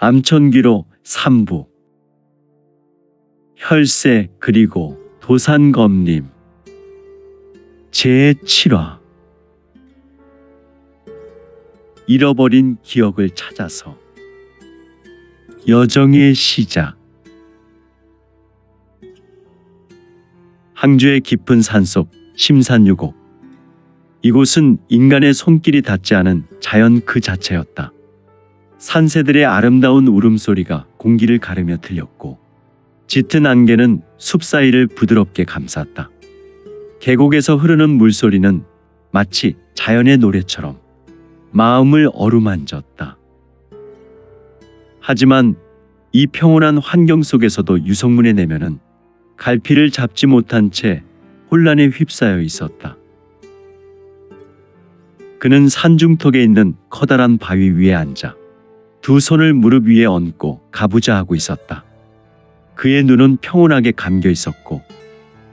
암천귀로 3부 혈세 그리고 도산검림 제7화 잃어버린 기억을 찾아서 여정의 시작. 항주의 깊은 산속 심산유곡. 이곳은 인간의 손길이 닿지 않은 자연 그 자체였다. 산새들의 아름다운 울음소리가 공기를 가르며 들렸고 짙은 안개는 숲 사이를 부드럽게 감쌌다. 계곡에서 흐르는 물소리는 마치 자연의 노래처럼 마음을 어루만졌다. 하지만 이 평온한 환경 속에서도 유성문의 내면은 갈피를 잡지 못한 채 혼란에 휩싸여 있었다. 그는 산중턱에 있는 커다란 바위 위에 앉아 두 손을 무릎 위에 얹고 가부좌하고 있었다. 그의 눈은 평온하게 감겨 있었고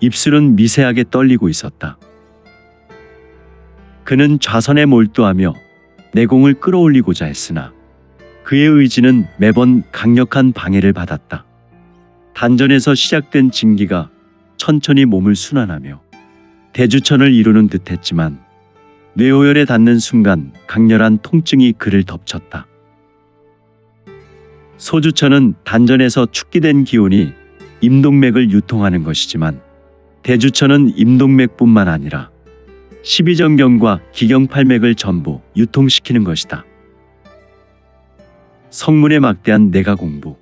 입술은 미세하게 떨리고 있었다. 그는 좌선에 몰두하며 내공을 끌어올리고자 했으나 그의 의지는 매번 강력한 방해를 받았다. 단전에서 시작된 진기가 천천히 몸을 순환하며 대주천을 이루는 듯했지만 뇌오열에 닿는 순간 강렬한 통증이 그를 덮쳤다. 소주천은 단전에서 축기된 기운이 임동맥을 유통하는 것이지만 대주천은 임동맥뿐만 아니라 십이정경과 기경팔맥을 전부 유통시키는 것이다. 성문의 막대한 내가 공부,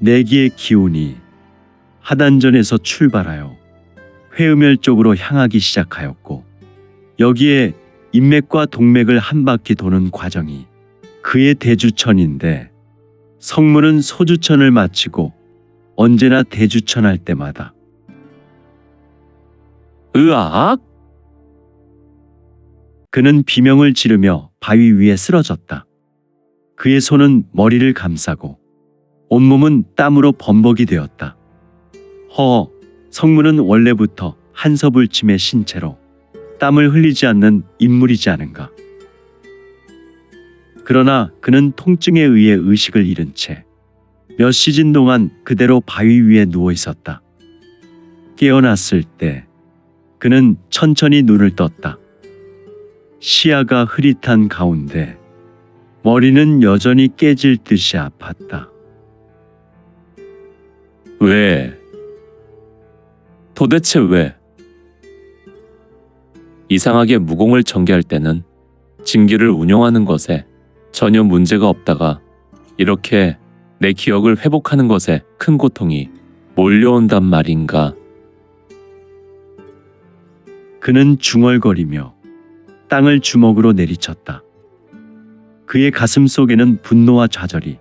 내기의 기운이 하단전에서 출발하여 회음열 쪽으로 향하기 시작하였고 여기에 인맥과 동맥을 한 바퀴 도는 과정이 그의 대주천인데 성문은 소주천을 마치고 언제나 대주천할 때마다 으악! 그는 비명을 지르며 바위 위에 쓰러졌다. 그의 손은 머리를 감싸고 온몸은 땀으로 범벅이 되었다. 성문은 원래부터 한서불침의 신체로 땀을 흘리지 않는 인물이지 않은가. 그러나 그는 통증에 의해 의식을 잃은 채 몇 시즌 동안 그대로 바위 위에 누워 있었다. 깨어났을 때 그는 천천히 눈을 떴다. 시야가 흐릿한 가운데 머리는 여전히 깨질 듯이 아팠다. 왜? 도대체 왜? 이상하게 무공을 전개할 때는 진기를 운용하는 것에 전혀 문제가 없다가 이렇게 내 기억을 회복하는 것에 큰 고통이 몰려온단 말인가. 그는 중얼거리며 땅을 주먹으로 내리쳤다. 그의 가슴 속에는 분노와 좌절이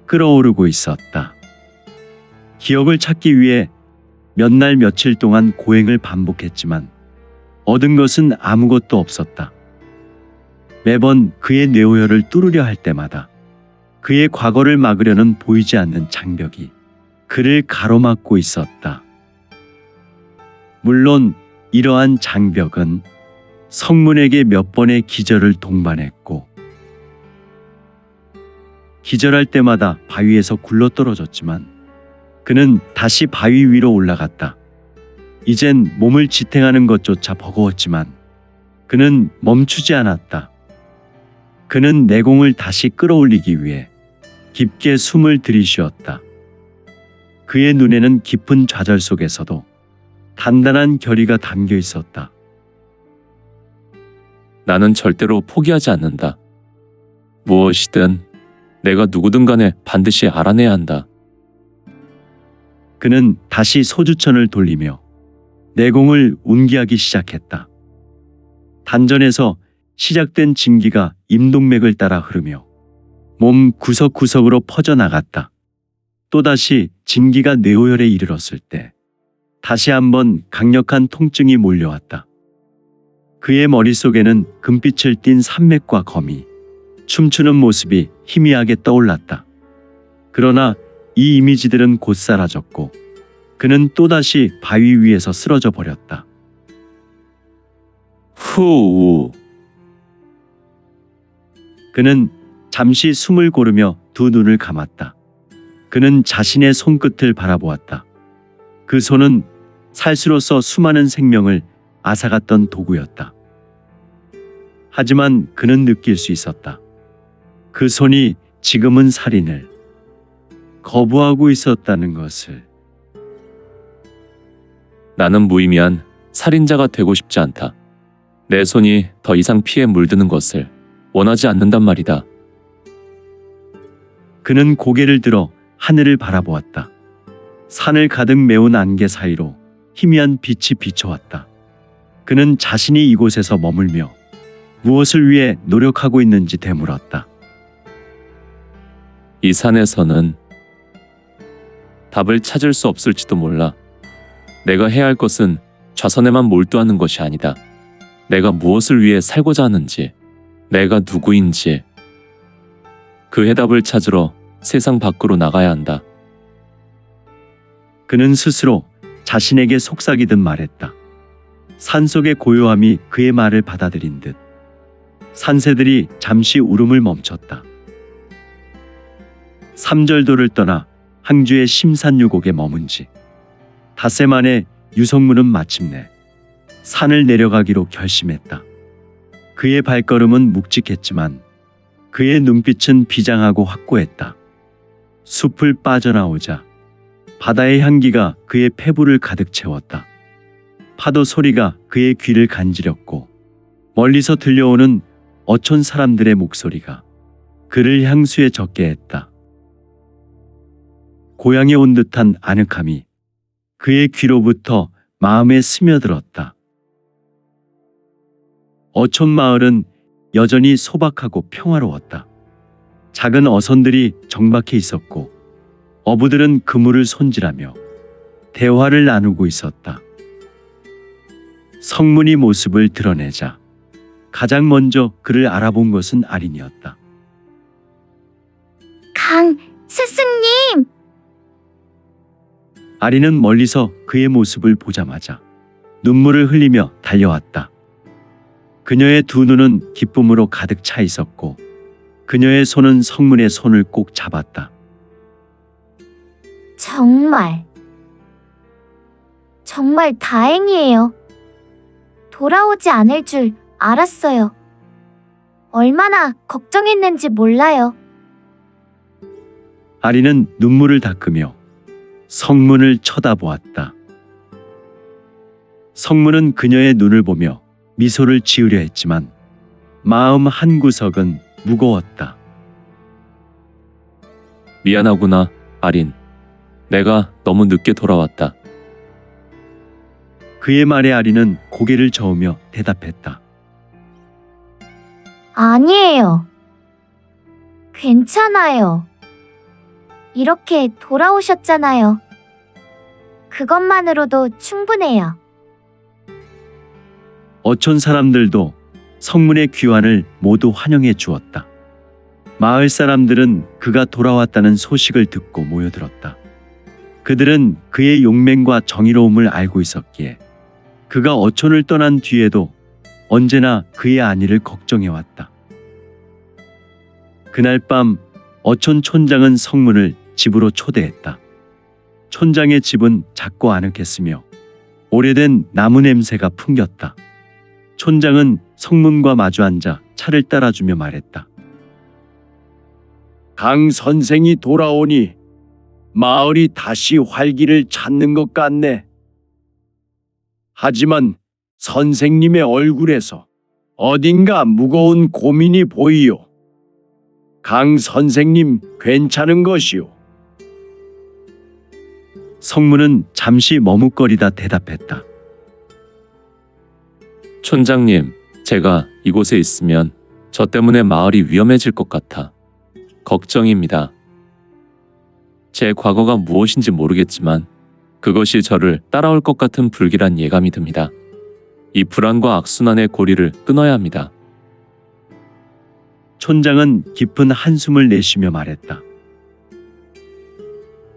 끓어오르고 있었다. 기억을 찾기 위해 몇 날 며칠 동안 고행을 반복했지만 얻은 것은 아무것도 없었다. 매번 그의 뇌오열을 뚫으려 할 때마다 그의 과거를 막으려는 보이지 않는 장벽이 그를 가로막고 있었다. 물론 이러한 장벽은 성문에게 몇 번의 기절을 동반했고 기절할 때마다 바위에서 굴러떨어졌지만 그는 다시 바위 위로 올라갔다. 이젠 몸을 지탱하는 것조차 버거웠지만 그는 멈추지 않았다. 그는 내공을 다시 끌어올리기 위해 깊게 숨을 들이쉬었다. 그의 눈에는 깊은 좌절 속에서도 단단한 결의가 담겨 있었다. 나는 절대로 포기하지 않는다. 무엇이든 내가 누구든 간에 반드시 알아내야 한다. 그는 다시 소주천을 돌리며 내공을 운기하기 시작했다. 단전에서 시작된 진기가 임동맥을 따라 흐르며 몸 구석구석으로 퍼져나갔다. 또다시 진기가 뇌오열에 이르렀을 때 다시 한번 강력한 통증이 몰려왔다. 그의 머릿속에는 금빛을 띤 산맥과 검이 춤추는 모습이 희미하게 떠올랐다. 그러나 이 이미지들은 곧 사라졌고 그는 또다시 바위 위에서 쓰러져 버렸다. 후. 그는 잠시 숨을 고르며 두 눈을 감았다. 그는 자신의 손끝을 바라보았다. 그 손은 살수로서 수많은 생명을 앗아갔던 도구였다. 하지만 그는 느낄 수 있었다. 그 손이 지금은 살인을 거부하고 있었다는 것을. 나는 무의미한 살인자가 되고 싶지 않다. 내 손이 더 이상 피에 물드는 것을 원하지 않는단 말이다. 그는 고개를 들어 하늘을 바라보았다. 산을 가득 메운 안개 사이로 희미한 빛이 비춰왔다. 그는 자신이 이곳에서 머물며 무엇을 위해 노력하고 있는지 되물었다. 이 산에서는 답을 찾을 수 없을지도 몰라. 내가 해야 할 것은 좌선에만 몰두하는 것이 아니다. 내가 무엇을 위해 살고자 하는지, 내가 누구인지, 그 해답을 찾으러 세상 밖으로 나가야 한다. 그는 스스로 자신에게 속삭이듯 말했다. 산속의 고요함이 그의 말을 받아들인 듯 산새들이 잠시 울음을 멈췄다. 삼절도를 떠나 항주의 심산유곡에 머문 지 닷새 만에 유성문은 마침내 산을 내려가기로 결심했다. 그의 발걸음은 묵직했지만 그의 눈빛은 비장하고 확고했다. 숲을 빠져나오자 바다의 향기가 그의 폐부를 가득 채웠다. 파도 소리가 그의 귀를 간지렸고 멀리서 들려오는 어촌 사람들의 목소리가 그를 향수에 젖게 했다. 고향에 온 듯한 아늑함이 그의 귀로부터 마음에 스며들었다. 어촌 마을은 여전히 소박하고 평화로웠다. 작은 어선들이 정박해 있었고 어부들은 그물을 손질하며 대화를 나누고 있었다. 성문이 모습을 드러내자 가장 먼저 그를 알아본 것은 아린이었다. 강 스승님! 아린은 멀리서 그의 모습을 보자마자 눈물을 흘리며 달려왔다. 그녀의 두 눈은 기쁨으로 가득 차 있었고 그녀의 손은 성문의 손을 꼭 잡았다. 정말 다행이에요. 돌아오지 않을 줄 알았어요. 얼마나 걱정했는지 몰라요. 아린은 눈물을 닦으며 성문을 쳐다보았다. 성문은 그녀의 눈을 보며 미소를 지으려 했지만 마음 한구석은 무거웠다. 미안하구나, 아린. 내가 너무 늦게 돌아왔다. 그의 말에 아린은 고개를 저으며 대답했다. 아니에요. 괜찮아요. 이렇게 돌아오셨잖아요. 그것만으로도 충분해요. 어촌 사람들도 성문의 귀환을 모두 환영해 주었다. 마을 사람들은 그가 돌아왔다는 소식을 듣고 모여들었다. 그들은 그의 용맹과 정의로움을 알고 있었기에 그가 어촌을 떠난 뒤에도 언제나 그의 안위를 걱정해왔다. 그날 밤 어촌 촌장은 성문을 집으로 초대했다. 촌장의 집은 작고 아늑했으며 오래된 나무 냄새가 풍겼다. 촌장은 성문과 마주 앉아 차를 따라주며 말했다. 강 선생이 돌아오니 마을이 다시 활기를 찾는 것 같네. 하지만 선생님의 얼굴에서 어딘가 무거운 고민이 보이요. 강 선생님 괜찮은 것이요. 성문은 잠시 머뭇거리다 대답했다. 촌장님, 제가 이곳에 있으면 저 때문에 마을이 위험해질 것 같아 걱정입니다. 제 과거가 무엇인지 모르겠지만 그것이 저를 따라올 것 같은 불길한 예감이 듭니다. 이 불안과 악순환의 고리를 끊어야 합니다. 촌장은 깊은 한숨을 내쉬며 말했다.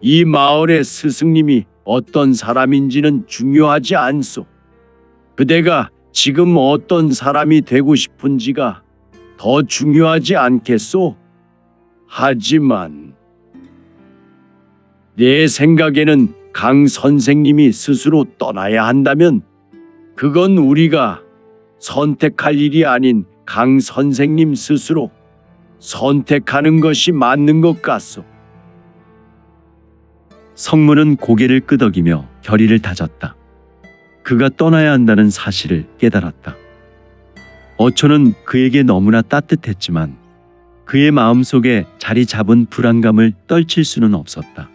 이 마을의 스승님이 어떤 사람인지는 중요하지 않소. 그대가 지금 어떤 사람이 되고 싶은지가 더 중요하지 않겠소? 하지만 내 생각에는 강 선생님이 스스로 떠나야 한다면 그건 우리가 선택할 일이 아닌 강 선생님 스스로 선택하는 것이 맞는 것 같소. 성문은 고개를 끄덕이며 결의를 다졌다. 그가 떠나야 한다는 사실을 깨달았다. 어초는 그에게 너무나 따뜻했지만 그의 마음속에 자리 잡은 불안감을 떨칠 수는 없었다.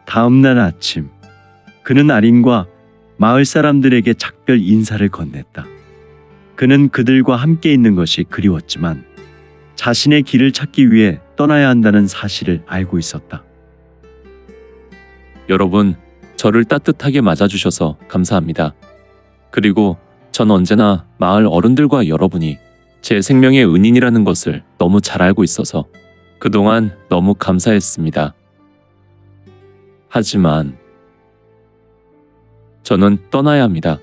다음 날 아침, 그는 아린과 마을 사람들에게 작별 인사를 건넸다. 그는 그들과 함께 있는 것이 그리웠지만 자신의 길을 찾기 위해 떠나야 한다는 사실을 알고 있었다. 여러분, 저를 따뜻하게 맞아주셔서 감사합니다. 그리고 전 언제나 마을 어른들과 여러분이 제 생명의 은인이라는 것을 너무 잘 알고 있어서 그동안 너무 감사했습니다. 하지만 저는 떠나야 합니다.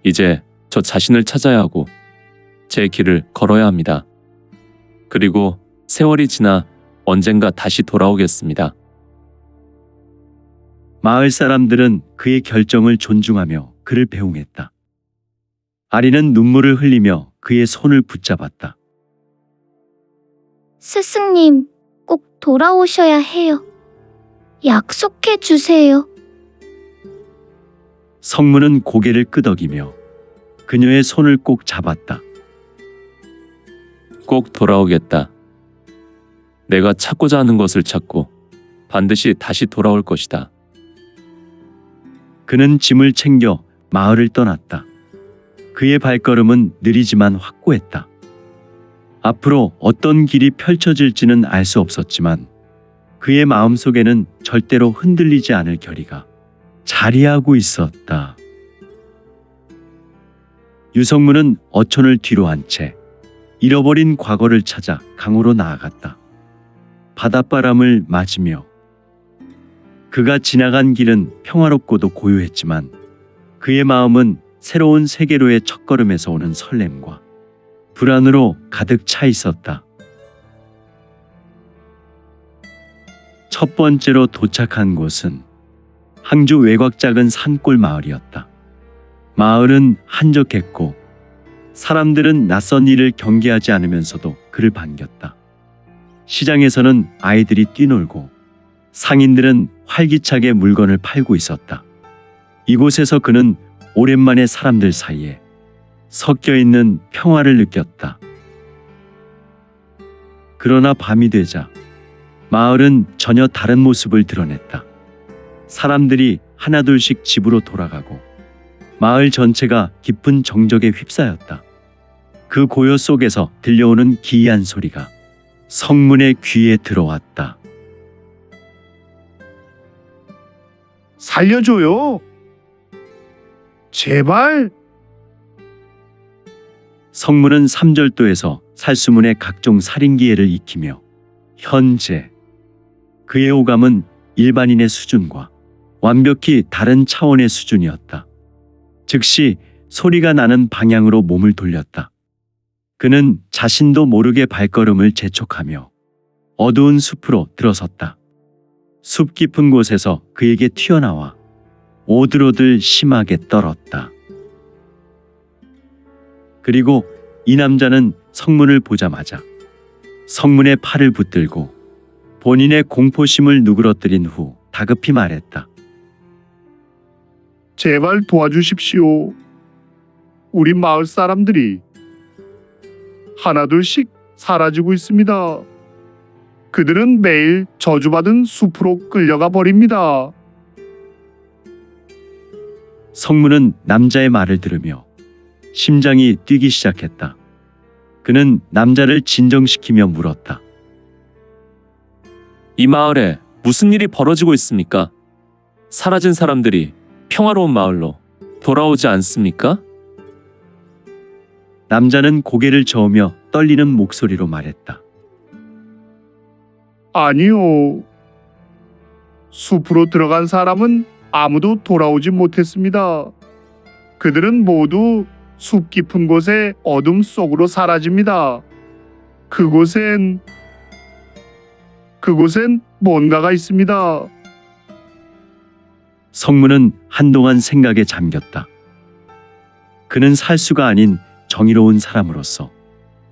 이제 저 자신을 찾아야 하고 제 길을 걸어야 합니다. 그리고 세월이 지나 언젠가 다시 돌아오겠습니다. 마을 사람들은 그의 결정을 존중하며 그를 배웅했다. 아리는 눈물을 흘리며 그의 손을 붙잡았다. 스승님, 꼭 돌아오셔야 해요. 약속해 주세요. 성문은 고개를 끄덕이며 그녀의 손을 꼭 잡았다. 꼭 돌아오겠다. 내가 찾고자 하는 것을 찾고 반드시 다시 돌아올 것이다. 그는 짐을 챙겨 마을을 떠났다. 그의 발걸음은 느리지만 확고했다. 앞으로 어떤 길이 펼쳐질지는 알 수 없었지만 그의 마음속에는 절대로 흔들리지 않을 결의가 자리하고 있었다. 유성문은 어촌을 뒤로 한 채 잃어버린 과거를 찾아 강으로 나아갔다. 바닷바람을 맞으며 그가 지나간 길은 평화롭고도 고요했지만 그의 마음은 새로운 세계로의 첫걸음에서 오는 설렘과 불안으로 가득 차 있었다. 첫 번째로 도착한 곳은 항주 외곽 작은 산골 마을이었다. 마을은 한적했고 사람들은 낯선 일을 경계하지 않으면서도 그를 반겼다. 시장에서는 아이들이 뛰놀고 상인들은 활기차게 물건을 팔고 있었다. 이곳에서 그는 오랜만에 사람들 사이에 섞여 있는 평화를 느꼈다. 그러나 밤이 되자 마을은 전혀 다른 모습을 드러냈다. 사람들이 하나둘씩 집으로 돌아가고 마을 전체가 깊은 정적에 휩싸였다. 그 고요 속에서 들려오는 기이한 소리가 성문의 귀에 들어왔다. 살려줘요. 제발. 성문은 삼절도에서 살수문의 각종 살인 기회를 익히며 현재 그의 오감은 일반인의 수준과 완벽히 다른 차원의 수준이었다. 즉시 소리가 나는 방향으로 몸을 돌렸다. 그는 자신도 모르게 발걸음을 재촉하며 어두운 숲으로 들어섰다. 숲 깊은 곳에서 그에게 튀어나와 오들오들 심하게 떨었다. 그리고 이 남자는 성문을 보자마자 성문에 팔을 붙들고 본인의 공포심을 누그러뜨린 후 다급히 말했다. 제발 도와주십시오. 우리 마을 사람들이 하나둘씩 사라지고 있습니다. 그들은 매일 저주받은 숲으로 끌려가 버립니다. 성문은 남자의 말을 들으며 심장이 뛰기 시작했다. 그는 남자를 진정시키며 물었다. 이 마을에 무슨 일이 벌어지고 있습니까? 사라진 사람들이 평화로운 마을로 돌아오지 않습니까? 남자는 고개를 저으며 떨리는 목소리로 말했다. 아니요. 숲으로 들어간 사람은 아무도 돌아오지 못했습니다. 그들은 모두 숲 깊은 곳의 어둠 속으로 사라집니다. 그곳엔 그곳엔 뭔가가 있습니다. 성문은 한동안 생각에 잠겼다. 그는 살수가 아닌 정의로운 사람으로서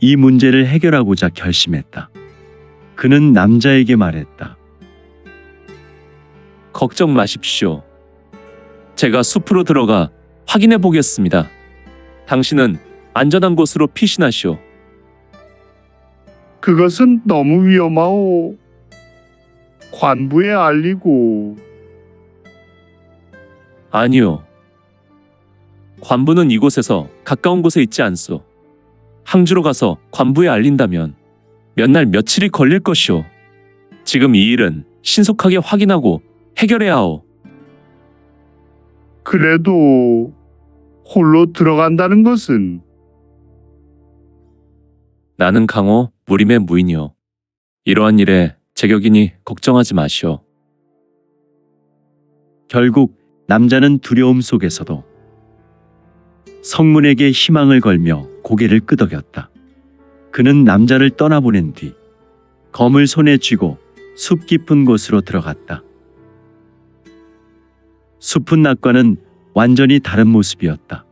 이 문제를 해결하고자 결심했다. 그는 남자에게 말했다. 걱정 마십시오. 제가 숲으로 들어가 확인해 보겠습니다. 당신은 안전한 곳으로 피신하시오. 그것은 너무 위험하오. 관부에 알리고. 아니요. 관부는 이곳에서 가까운 곳에 있지 않소. 항주로 가서 관부에 알린다면 몇 날 며칠이 걸릴 것이오. 지금 이 일은 신속하게 확인하고 해결해야 하오. 그래도 홀로 들어간다는 것은 나는 강호 무림의 무인이오. 이러한 일에 제격이니 걱정하지 마시오. 결국 남자는 두려움 속에서도 성문에게 희망을 걸며 고개를 끄덕였다. 그는 남자를 떠나보낸 뒤 검을 손에 쥐고 숲 깊은 곳으로 들어갔다. 숲은 낮과는 완전히 다른 모습이었다.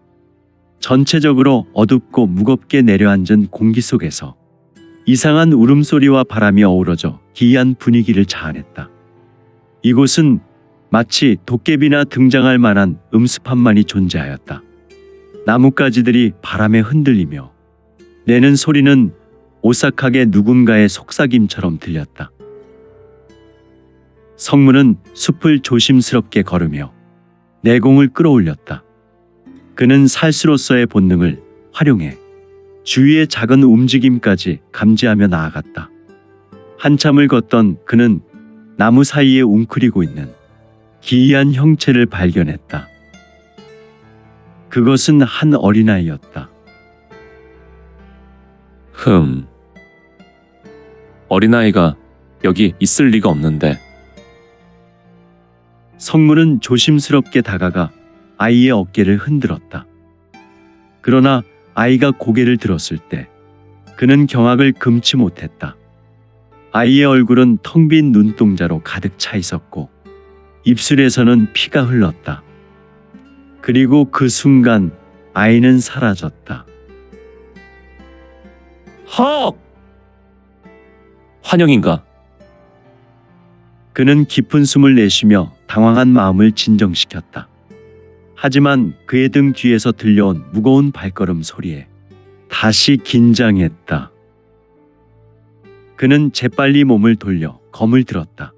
전체적으로 어둡고 무겁게 내려앉은 공기 속에서 이상한 울음소리와 바람이 어우러져 기이한 분위기를 자아냈다. 이곳은 마치 도깨비나 등장할 만한 음습함만이 존재하였다. 나뭇가지들이 바람에 흔들리며 내는 소리는 오싹하게 누군가의 속삭임처럼 들렸다. 성문은 숲을 조심스럽게 걸으며 내공을 끌어올렸다. 그는 살수로서의 본능을 활용해 주위의 작은 움직임까지 감지하며 나아갔다. 한참을 걷던 그는 나무 사이에 웅크리고 있는 기이한 형체를 발견했다. 그것은 한 어린아이였다. 어린아이가 여기 있을 리가 없는데. 성문은 조심스럽게 다가가 아이의 어깨를 흔들었다. 그러나 아이가 고개를 들었을 때 그는 경악을 금치 못했다. 아이의 얼굴은 텅 빈 눈동자로 가득 차 있었고 입술에서는 피가 흘렀다. 그리고 그 순간 아이는 사라졌다. 헉! 환영인가? 그는 깊은 숨을 내쉬며 당황한 마음을 진정시켰다. 하지만 그의 등 뒤에서 들려온 무거운 발걸음 소리에 다시 긴장했다. 그는 재빨리 몸을 돌려 검을 들었다.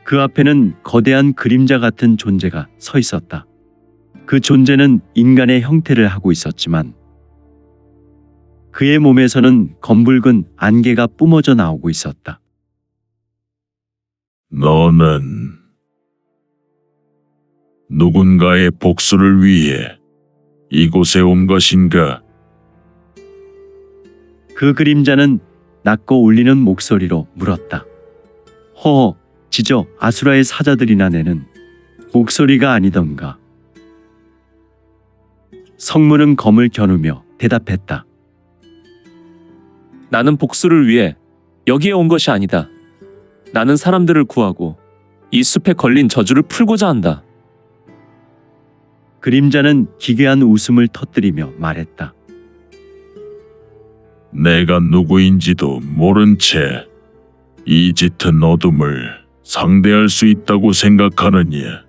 그 앞에는 거대한 그림자 같은 존재가 서 있었다. 그 존재는 인간의 형태를 하고 있었지만 그의 몸에서는 검붉은 안개가 뿜어져 나오고 있었다. 너는 누군가의 복수를 위해 이곳에 온 것인가? 그 그림자는 낮고 울리는 목소리로 물었다. 허허, 지저 아수라의 사자들이나 내는 목소리가 아니던가. 성문은 검을 겨누며 대답했다. 나는 복수를 위해 여기에 온 것이 아니다. 나는 사람들을 구하고 이 숲에 걸린 저주를 풀고자 한다. 그림자는 기괴한 웃음을 터뜨리며 말했다. 내가 누구인지도 모른 채 이 짙은 어둠을 상대할 수 있다고 생각하느냐?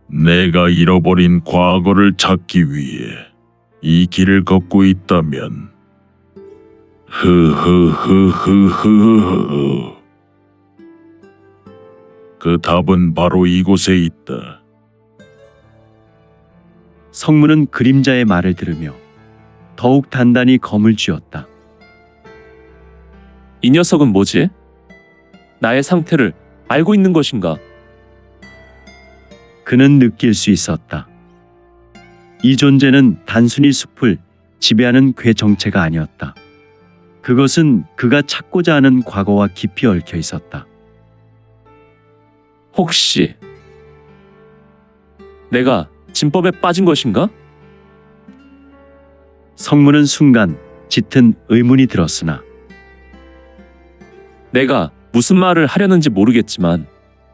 내가 잃어버린 과거를 찾기 위해 이 길을 걷고 있다면 흐흐흐흐흐흐. 그 답은 바로 이곳에 있다. 성문은 그림자의 말을 들으며 더욱 단단히 검을 쥐었다. 이 녀석은 뭐지? 나의 상태를 알고 있는 것인가? 그는 느낄 수 있었다. 이 존재는 단순히 숲을 지배하는 괴 정체가 아니었다. 그것은 그가 찾고자 하는 과거와 깊이 얽혀 있었다. 혹시 내가 진법에 빠진 것인가? 성문은 순간 짙은 의문이 들었으나 내가 무슨 말을 하려는지 모르겠지만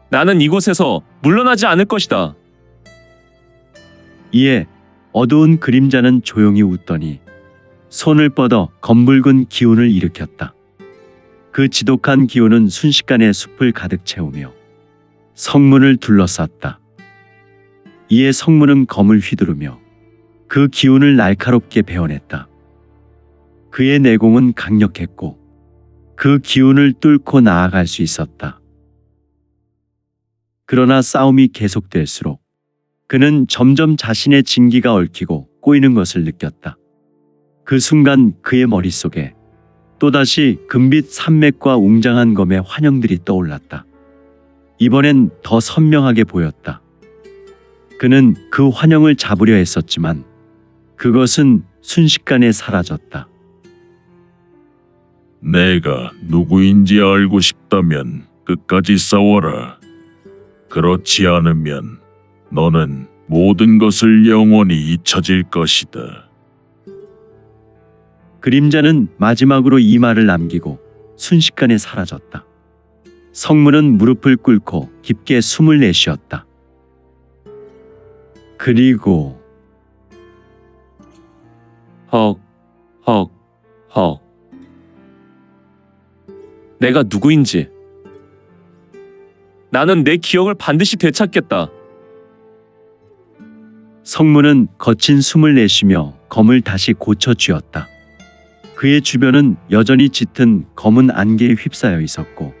나는 이곳에서 물러나지 않을 것이다. 이에 어두운 그림자는 조용히 웃더니 손을 뻗어 검붉은 기운을 일으켰다. 그 지독한 기운은 순식간에 숲을 가득 채우며 성문을 둘러쌌다. 이에 성문은 검을 휘두르며 그 기운을 날카롭게 베어냈다. 그의 내공은 강력했고 그 기운을 뚫고 나아갈 수 있었다. 그러나 싸움이 계속될수록 그는 점점 자신의 진기가 얽히고 꼬이는 것을 느꼈다. 그 순간 그의 머릿속에 또다시 금빛 산맥과 웅장한 검의 환영들이 떠올랐다. 이번엔 더 선명하게 보였다. 그는 그 환영을 잡으려 했었지만 그것은 순식간에 사라졌다. 내가 누구인지 알고 싶다면 끝까지 싸워라. 그렇지 않으면 너는 모든 것을 영원히 잊혀질 것이다. 그림자는 마지막으로 이 말을 남기고 순식간에 사라졌다. 성문은 무릎을 꿇고 깊게 숨을 내쉬었다. 그리고 헉, 헉, 헉. 내가 누구인지. 나는 내 기억을 반드시 되찾겠다. 성문은 거친 숨을 내쉬며 검을 다시 고쳐 쥐었다. 그의 주변은 여전히 짙은 검은 안개에 휩싸여 있었고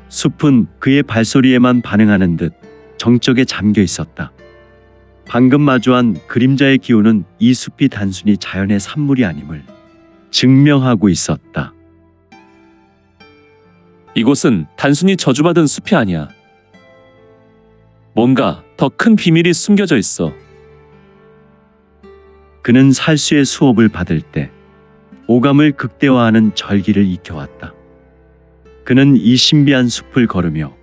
숲은 그의 발소리에만 반응하는 듯 정적에 잠겨 있었다. 방금 마주한 그림자의 기운은 이 숲이 단순히 자연의 산물이 아님을 증명하고 있었다. 이곳은 단순히 저주받은 숲이 아니야. 뭔가 더 큰 비밀이 숨겨져 있어. 그는 살수의 수업을 받을 때 오감을 극대화하는 절기를 익혀왔다. 그는 이 신비한 숲을 걸으며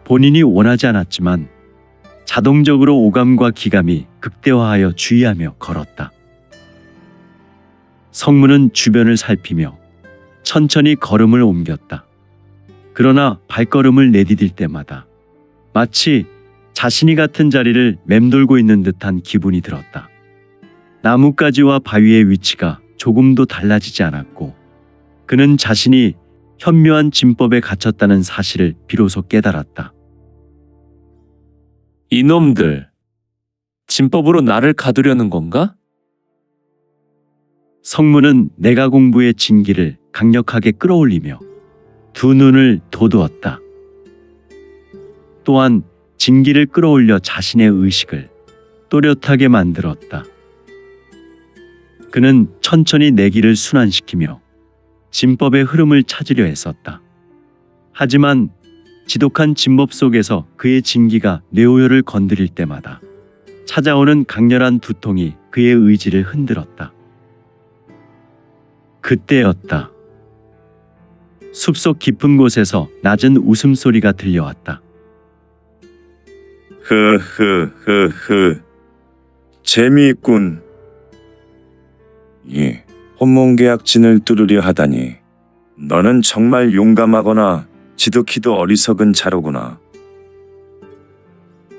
본인이 원하지 않았지만 자동적으로 오감과 기감이 극대화하여 주의하며 걸었다. 성문은 주변을 살피며 천천히 걸음을 옮겼다. 그러나 발걸음을 내디딜 때마다 마치 자신이 같은 자리를 맴돌고 있는 듯한 기분이 들었다. 나뭇가지와 바위의 위치가 조금도 달라지지 않았고 그는 자신이 현묘한 진법에 갇혔다는 사실을 비로소 깨달았다. 이놈들, 진법으로 나를 가두려는 건가? 성문은 내가 공부의 진기를 강력하게 끌어올리며 두 눈을 돋우었다. 또한 진기를 끌어올려 자신의 의식을 또렷하게 만들었다. 그는 천천히 내기를 순환시키며 진법의 흐름을 찾으려 했었다. 하지만 지독한 진법 속에서 그의 진기가 뇌오열을 건드릴 때마다 찾아오는 강렬한 두통이 그의 의지를 흔들었다. 그때였다. 숲속 깊은 곳에서 낮은 웃음소리가 들려왔다. 흐흐흐흐. 재미있군. 이 혼몽계약진을 뚫으려 하다니. 너는 정말 용감하거나 지독히도 어리석은 자로구나.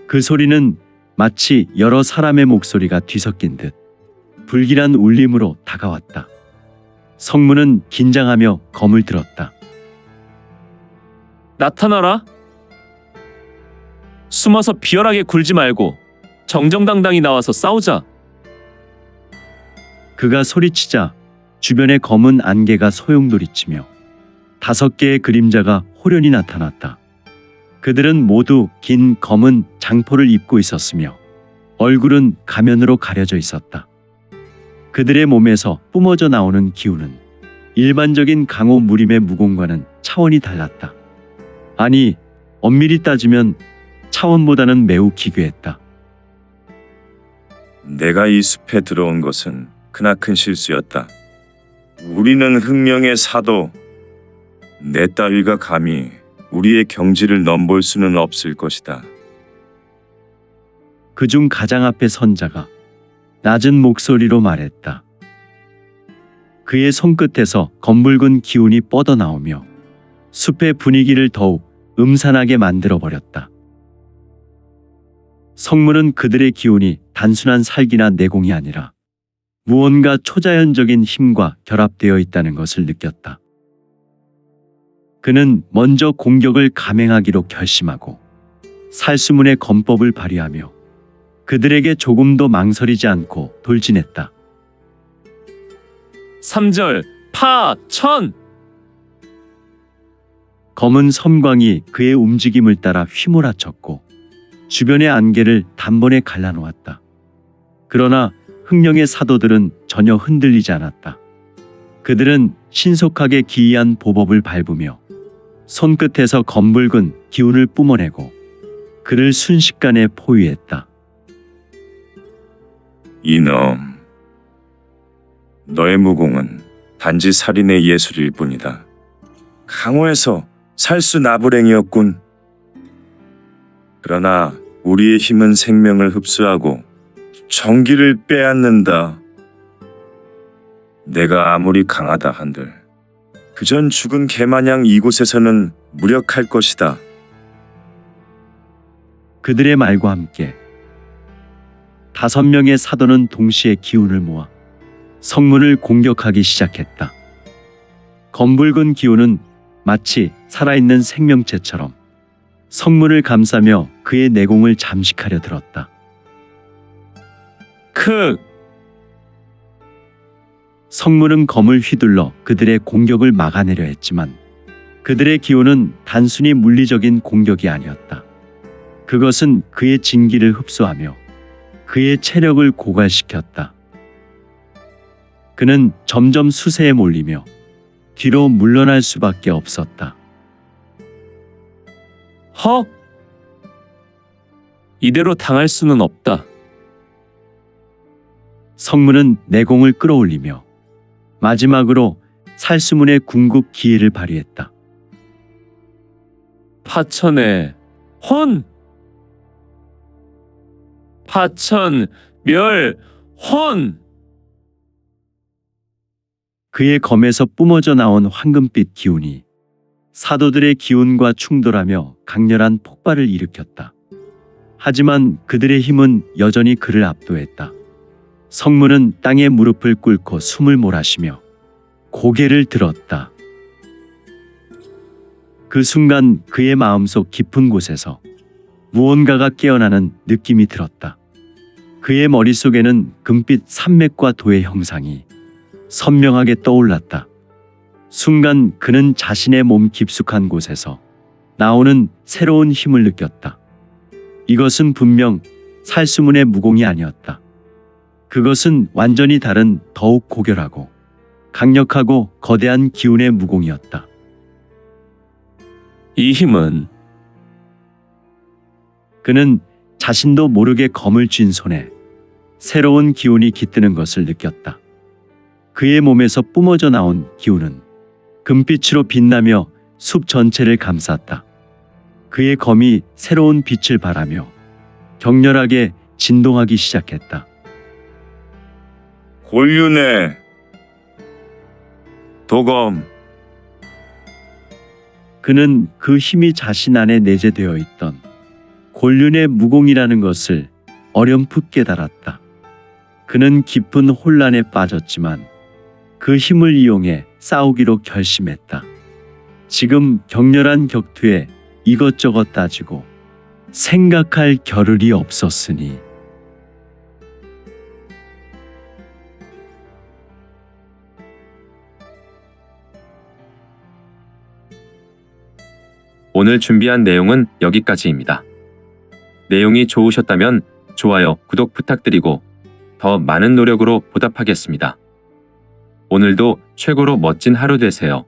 그 소리는 마치 여러 사람의 목소리가 뒤섞인 듯 불길한 울림으로 다가왔다. 성문은 긴장하며 검을 들었다. 나타나라. 숨어서 비열하게 굴지 말고 정정당당히 나와서 싸우자. 그가 소리치자 주변의 검은 안개가 소용돌이치며 5개의 그림자가 호련히 나타났다. 그들은 모두 긴 검은 장포를 입고 있었으며 얼굴은 가면으로 가려져 있었다. 그들의 몸에서 뿜어져 나오는 기운은 일반적인 강호 무림의 무공과는 차원이 달랐다. 아니, 엄밀히 따지면 차원보다는 매우 기괴했다. 내가 이 숲에 들어온 것은 크나큰 실수였다. 우리는 흑명의 사도. 내 따위가 감히 우리의 경지를 넘볼 수는 없을 것이다. 그중 가장 앞에 선 자가 낮은 목소리로 말했다. 그의 손끝에서 검붉은 기운이 뻗어나오며 숲의 분위기를 더욱 음산하게 만들어 버렸다. 성문은 그들의 기운이 단순한 살기나 내공이 아니라 무언가 초자연적인 힘과 결합되어 있다는 것을 느꼈다. 그는 먼저 공격을 감행하기로 결심하고 살수문의 검법을 발휘하며 그들에게 조금도 망설이지 않고 돌진했다. 3절 파천! 검은 섬광이 그의 움직임을 따라 휘몰아쳤고 주변의 안개를 단번에 갈라놓았다. 그러나 흥령의 사도들은 전혀 흔들리지 않았다. 그들은 신속하게 기이한 보법을 밟으며 손끝에서 검붉은 기운을 뿜어내고 그를 순식간에 포위했다. 이놈, 너의 무공은 단지 살인의 예술일 뿐이다. 강호에서 살수 나부랭이었군. 그러나 우리의 힘은 생명을 흡수하고 정기를 빼앗는다. 내가 아무리 강하다 한들 그전 죽은 개마냥 이곳에서는 무력할 것이다. 그들의 말과 함께 5명의 사도는 동시에 기운을 모아 성문을 공격하기 시작했다. 검붉은 기운은 마치 살아있는 생명체처럼 성문을 감싸며 그의 내공을 잠식하려 들었다. 크! 성문은 검을 휘둘러 그들의 공격을 막아내려 했지만 그들의 기운은 단순히 물리적인 공격이 아니었다. 그것은 그의 진기를 흡수하며 그의 체력을 고갈시켰다. 그는 점점 수세에 몰리며 뒤로 물러날 수밖에 없었다. 헉! 이대로 당할 수는 없다. 성문은 내공을 끌어올리며 마지막으로 살수문의 궁극 기회를 발휘했다. 파천의 혼! 파천 멸 혼! 그의 검에서 뿜어져 나온 황금빛 기운이 사도들의 기운과 충돌하며 강렬한 폭발을 일으켰다. 하지만 그들의 힘은 여전히 그를 압도했다. 성문은 땅에 무릎을 꿇고 숨을 몰아쉬며 고개를 들었다. 그 순간 그의 마음속 깊은 곳에서 무언가가 깨어나는 느낌이 들었다. 그의 머릿속에는 금빛 산맥과 도의 형상이 선명하게 떠올랐다. 순간 그는 자신의 몸 깊숙한 곳에서 나오는 새로운 힘을 느꼈다. 이것은 분명 살수문의 무공이 아니었다. 그것은 완전히 다른 더욱 고결하고 강력하고 거대한 기운의 무공이었다. 이 힘은 그는 자신도 모르게 검을 쥔 손에 새로운 기운이 깃드는 것을 느꼈다. 그의 몸에서 뿜어져 나온 기운은 금빛으로 빛나며 숲 전체를 감쌌다. 그의 검이 새로운 빛을 발하며 격렬하게 진동하기 시작했다. 곤륜의 도검. 그는 그 힘이 자신 안에 내재되어 있던 곤륜의 무공이라는 것을 어렴풋 깨달았다. 그는 깊은 혼란에 빠졌지만 그 힘을 이용해 싸우기로 결심했다. 지금 격렬한 격투에 이것저것 따지고 생각할 겨를이 없었으니. 오늘 준비한 내용은 여기까지입니다. 내용이 좋으셨다면 좋아요, 구독 부탁드리고 더 많은 노력으로 보답하겠습니다. 오늘도 최고로 멋진 하루 되세요.